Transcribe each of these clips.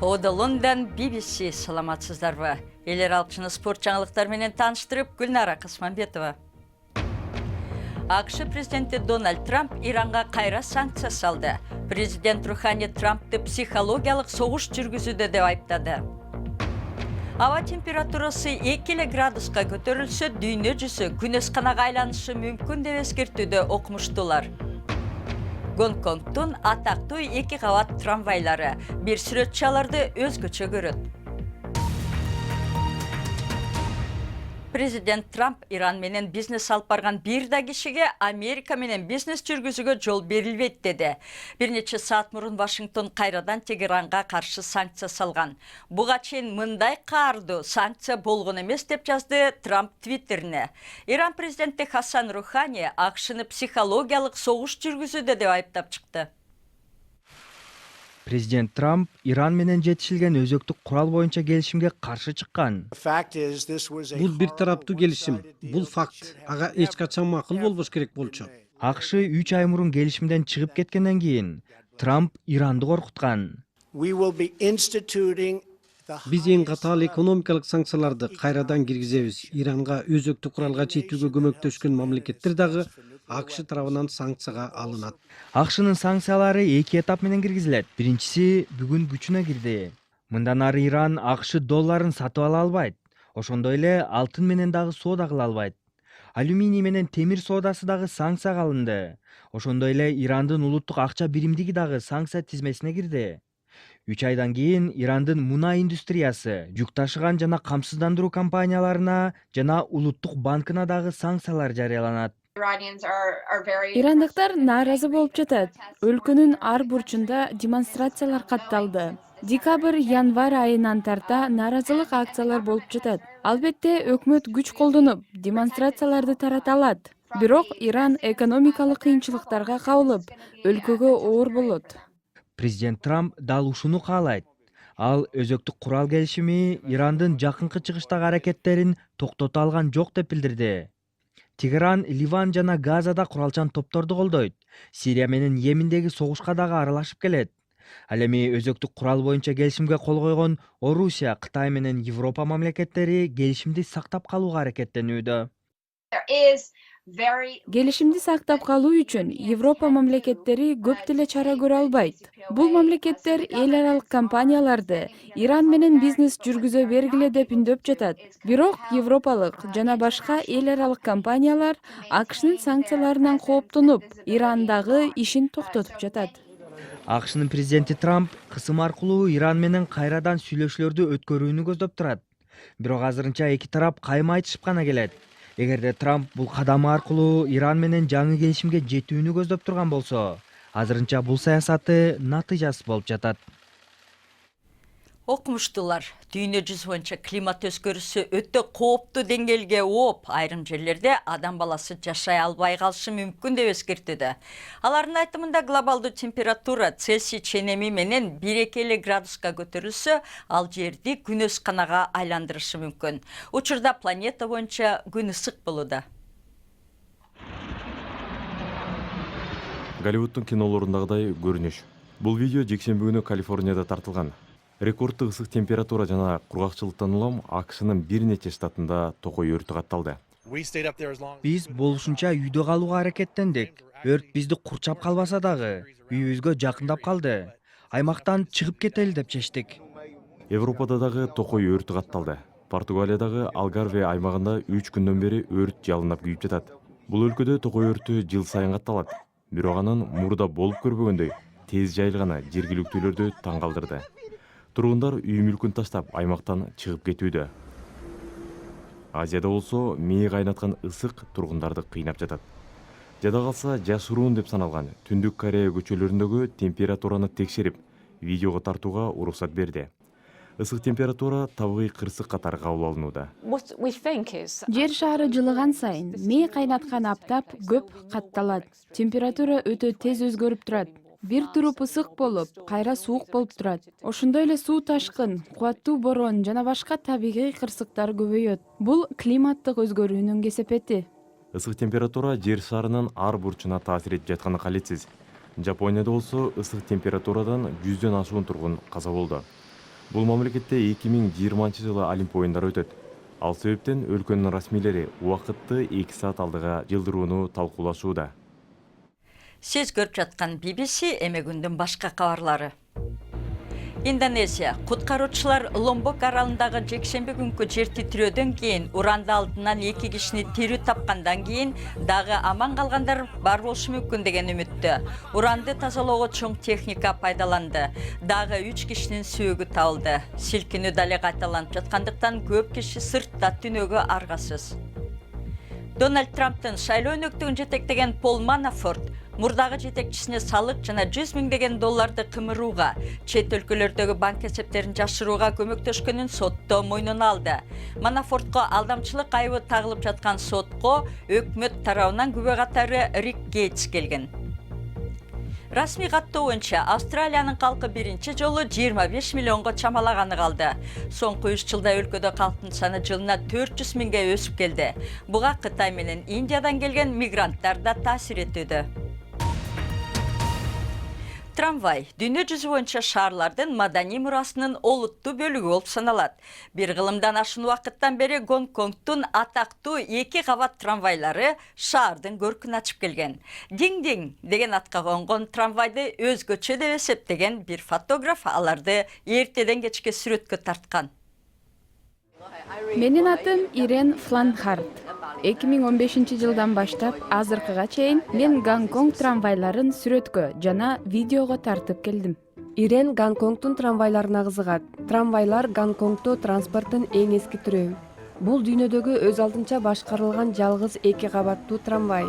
Ода Лондон, BBC, саламатсыздарбы. Элер алчыны спорт жаңылыктар менен таныштырып, Гүлнара Касманбетова. АКШ президенти Дональд Трамп Иранга кайра санкция салды. Президент Рухани Трампты психологиялык согуш жүргүзүүдө деп айыптады. Ава температурасы 2 градуска көтөрүлсө, дүйнө жүзү күнөсканага айланышы мүмкүн деп эскертүүдө окумуштулар. Гонконгтун атактуу 2 кабат трамвайлары бир сүрөтчү аларды өзгөчө көрөт. Президент Трамп Иран менен бизнес алып барган бир да кишиге Америка менен бизнес жүргүзүүгө жол берилбейт деди. Бир нече саат мурун Вашингтон кайрадан Тегеранга каршы санкция салган. Буга чейин мындай каардуу санкция болгон эмес деп жазды Трамп твиттерине. Иран президенти Хасан Рухани АКШны психологиялык согуш жүргүзүүдө деп айыптап чыкты. Президент Трамп Иран менен жетишилген өзөктүк курал боюнча келишимге каршы чыккан. Бул бир тараптуу келишим. Бул факт. Ага эч качан макул болбош керек болчу. АКШ 3 ай мурун келишимден чыгып кеткенден кийин Трамп Иранды коркуткан. Биз эң катаал экономикалык санкцияларды кайрадан киргизебиз. Иранга өзөктүк куралга жетүүгө көмөктөшкөн мамлекеттер дагы АКШ тарабынан санкцияга алынат. АКШнын санкциялары 2 этап менен киргизилет. Биринчиси бүгүн күчүнө кирди. Мындан ары Иран АКШ долларын сатып ала албайт. Ошондой эле алтын менен дагы соода кыла албайт. Алюминий менен темир соодасы дагы санкцияга алынды. Ошондой эле Ирандын улуттук акча биримдиги дагы санкция тизмесине кирди. 3 айдан кийин Ирандын мунай индустриясы, жүк ташыган жана камсыздандыруу компанияларына жана улуттук банкына дагы санкциялар жарыяланат. Ирандыктар нааразы болуп жатат. Өлкөнүн ар бурчунда демонстрациялар катталды. Декабрь, январь айынан тарта нааразылык акциялар болуп жатат. Албетте өкмөт күч колдонуп, демонстрацияларды тарата алат. Бирок Иран экономикалык кыйынчылыктарга кабылып, өлкөгө оор болот. Президент Трамп дал ушуну каалайт. Ал өзөктүк курал келишими Ирандын жакынкы чыгыштагы аракеттерин токтото алган жок деп билдирди. Тегеран, Ливан жана Газада куралчан топторду колдойт. Сирия менен Йемендеги согушка дагы аралашып келет. Ал эми өзөктүк курал боюнча келишимге кол койгон Орусия, Кытай менен Европа мамлекеттери келишимди сактап калууга аракеттенүүдө. Келишимди сактап калуу үчүн Европа мамлекеттери көп деле чара көрө албайт. Бул мамлекеттер эл аралык компанияларды Иран менен бизнес жүргүзө бергиле деп үндөп жатат. Бирок европалык жана башка эл аралык компаниялар АКШнын санкцияларынан кооптонуп, Ирандагы ишин токтотуп жатат. АКШнын президенти Трамп кысым аркылуу Иран менен кайрадан сүйлөшүүлөрдү өткөрүүнү көздөп турат. Бирок азырынча эки тарап кайма айтышып гана келет. Эгерде Трамп бул кадамы аркылуу Иран менен жаңы келишимге жетүүнү көздөп турган болсо, азырынча бул саясаты натыйжасыз болуп жатат. Окумуштуулар, дүйнө жүзү боюнча климат өзгөрүүсү өтө кооптуу деңгээлге ооп, айрым жерлерде адам баласы жашай албай калышы мүмкүн деп эскертүүдө. Алардын айтымында глобалдуу температура Цельсий ченеми менен 1-2 градуска көтөрүлсө, ал жерди күнөсканага айландырышы мүмкүн. Учурда планета боюнча күн ысык болууда. Голливудтун кинолорундагыдай көрүнүш. Бул видео жекшемби күнү Калифорнияда тартылган. Рекордтук ысык температура жана кургакчылыктан улам АКШнын бир нече штатында токой өртү катталды. Биз болушунча үйдө калууга аракеттендик. Өрт бизди курчап калбаса дагы, үйүбүзгө жакындап калды. Аймактан чыгып кетели деп чечтик. Европада дагы токой өртү катталды. Португалиядагы Алгарве аймагында 3 күндөн бери өрт жалындап күйүп жатат. Бул өлкөдө токой өртү жыл сайын катталат. Бирок анын мурда болуп көрбөгөндөй тез жайылганы жергиликтүүлөрдү таң калтырды. Тургундар үй мүлкүн таштап аймактан чыгып кетүүдө. Азияда болсо мээ кайнаткан ысык тургундарды кыйнап жатат. Жада калса жашыруун деп саналган Түндүк Корея көчөлөрүндөгү температураны текшерип, видеого тартууга уруксат берди. Ысык температура табигый кырсык катары кабыл алынууда. Жер шары жылыган сайын мээ кайнаткан аптап көп катталат. Температура өтө тез өзгөрүп турат. Бир туруп ысык болуп, кайра суук болуп турат. Ошондой эле суу ташкын, кубаттуу борон жана башка табигый кырсыктар көбөйөт. Бул климаттык өзгөрүүнүн кесепети. Ысык температура жер шарынын ар бурчуна таасир этип жатканы калетсиз. Жапонияда болсо ысык температурадан 100дөн ашуун тургун каза болду. Бул мамлекетте 2020 жылы Олимп оюндары өтөт. Ал себептен өлкөнүн расмийлери убакытты 2 саат алдыга жылдырууну талкуулашууда. Сиз көрүп жаткан BBC эми күндүн башка кабарлары. Индонезия куткаруучулар Ломбок аралындагы жекшемби күнкү жер титирөөдөн кийин уранды алдынан 2 кишини тирүү тапкандан кийин дагы аман калгандар бар болушу мүмкүн деген үмүттө. Уранды тазалоого чоң техника пайдаланды. Дагы 3 кишинин сөөгү табылды. Силкинүү дале кайталанып жаткандыктан көп киши сыртта түнөөгө аргасыз. Дональд Трамптын шайлоо өнөктүгүн жетектеген Пол Манафорт мурдагы жетекчисине салык жана $100 000 кымырууга, чет өлкөлөрдөгү банк эсептерин жашырууга көмөктөшкөнүн сотто мойнуна алды. Манафортко алдамчылык айыбы тагылып жаткан сотко өкмөт тарабынан күбө катары Рик Гейтс келген. Расмий каттоо боюнча Австралиянын калкы биринчи жолу 25 миллионго чамалаганы калды. Соңку 3 жылда өлкөдө калктын саны жылына 400 миңге өсүп келди. Буга Кытай менен Индиядан келген мигранттар да таасир этүүдө. Трамвай дүйнө жүзү боюнча шаарлардын маданий мурасынын олуттуу бөлүгү болуп саналат. Бир кылымдан ашуун убакыттан бери Гонконгдун атактуу 2 кабат трамвайлары шаардын көркүн ачып келген. Дing-ding деген атка конгон трамвайды өзгөчө деп эсептеген бир фотограф аларды эртеден кечке сүрөткө тарткан. Менин атым Ирен Фланхарт. 2015 жылдан баштап азыркыга чейин мен Гонконг трамвайларын сүрөткө жана видеого тартып келдим. Ирен Гонконгдун трамвайларына кызыгат. Трамвайлар Гонконгдо транспорттун эң эски түрү. Бул дүйнөдөгү өз алдынча башкарылган жалгыз 2 кабаттуу трамвай.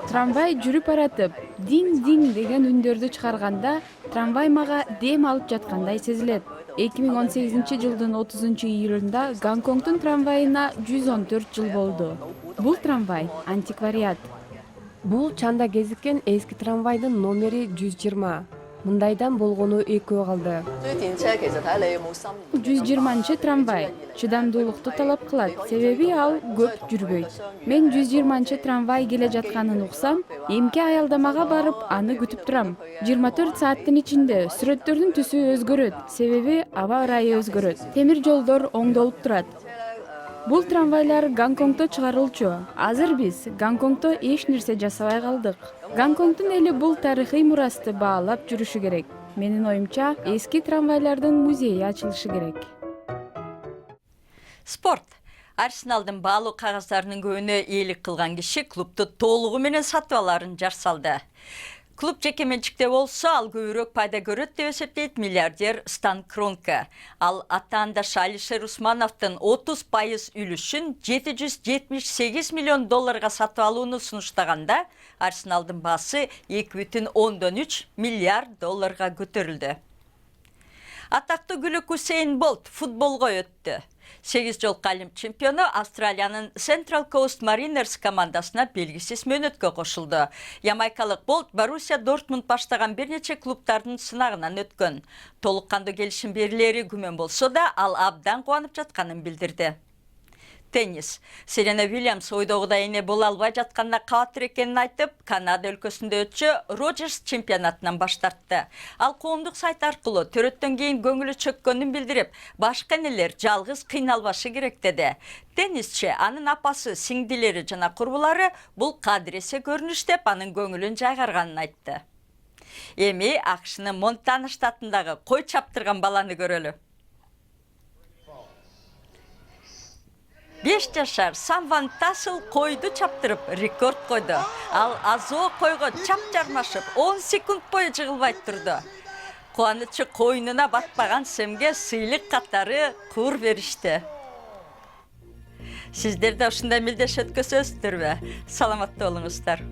Трамвай жүрүп баратып, дing-ding деген үндөрдү чыгарганда, трамвай мага дем алып жаткандай сезилет. 2018 жылдын 30 июлунда Гонконгдун трамвайына 114 жыл болду. Бул трамвай антиквариат. Бул чанда кезиккен эски трамвайдын номери 120. Мындайдан болгону экөө калды. 120 трамвай чыдамдуулукту талап кылат, себеби ал көп жүрбөйт. Мен 120 трамвай келе жатканын уксам, эмки аялдамага барып аны күтүп турам. 24 сааттын ичинде сүрөттөрдүн түсү өзгөрөт, себеби аба ырайы өзгөрөт. Темир жолдор оңдолуп турат. Бул трамвайлар Гонконгдо чыгарылчу. Азыр биз Гонконгдо эч нерсе жасабай калдык. Гонконгдун эли бул тарыхый мурасты баалап жүрүшү керек. Менин оюмча, эски трамвайлардын музейи ачылышы керек. Спорт. Арсеналдын баалуу кагаздарынын көбүнө ээлик кылган киши клубду толугу менен сатып аларын жар салды. Клуб жеке менчикте болсо, ал көбүрөөк пайда көрөт деп эсептейт миллиардер Стан Кронке. Ал атаандашы Алишер Усмановдун 30% үлүшүн $778 миллион сатып алууну сунуштаганда, Арсеналдын баасы $2,3 миллиард көтөрүлдү. Атактуу Гүлүк Хусейн Болт футболго өттү. 8 жолку Олимп чемпиону Австралиянын Central Coast Mariners командасына белгисиз мөөнөткө кошулду. Ямайкалык Болт Боруссия Дортмунд баштаган бир нече клубдардын сынагынан өткөн. Толук кандуу келишим берилери күмөн болсо да, ал абдан кубанып жатканын билдирди. Теннис. Серена Уильямс ойдогудай эне боло албай жатканына кабатыр экенин айтып, Канада өлкөсүндө өтчү Роджерс чемпионатынан баш тартты. Ал коомдук сайт аркылуу төрөттөн кийин көңүлү чөккөнүн билдирип, башка энелер жалгыз кыйналбашы керек деди. Теннисчи, анын апасы, сиңдилери жана курбулары бул кадыресе көрүнүш деп анын көңүлүн жайгарганын айтты. Эми АКШнын Монтана штатындагы кой чаптырган баланы көрөлү. 5 жашар Сам Ван Тассел койду чаптырып рекорд койду. Ал азоо койго чап жармашып 10 секунд бою жыгылбай турду. Кубанычы койнуна батпаган Сэмге сыйлык катары кур беришти. Сиздер да ушундай мелдеш өткөзөсүздөрбү? Саламатта болуңуздар.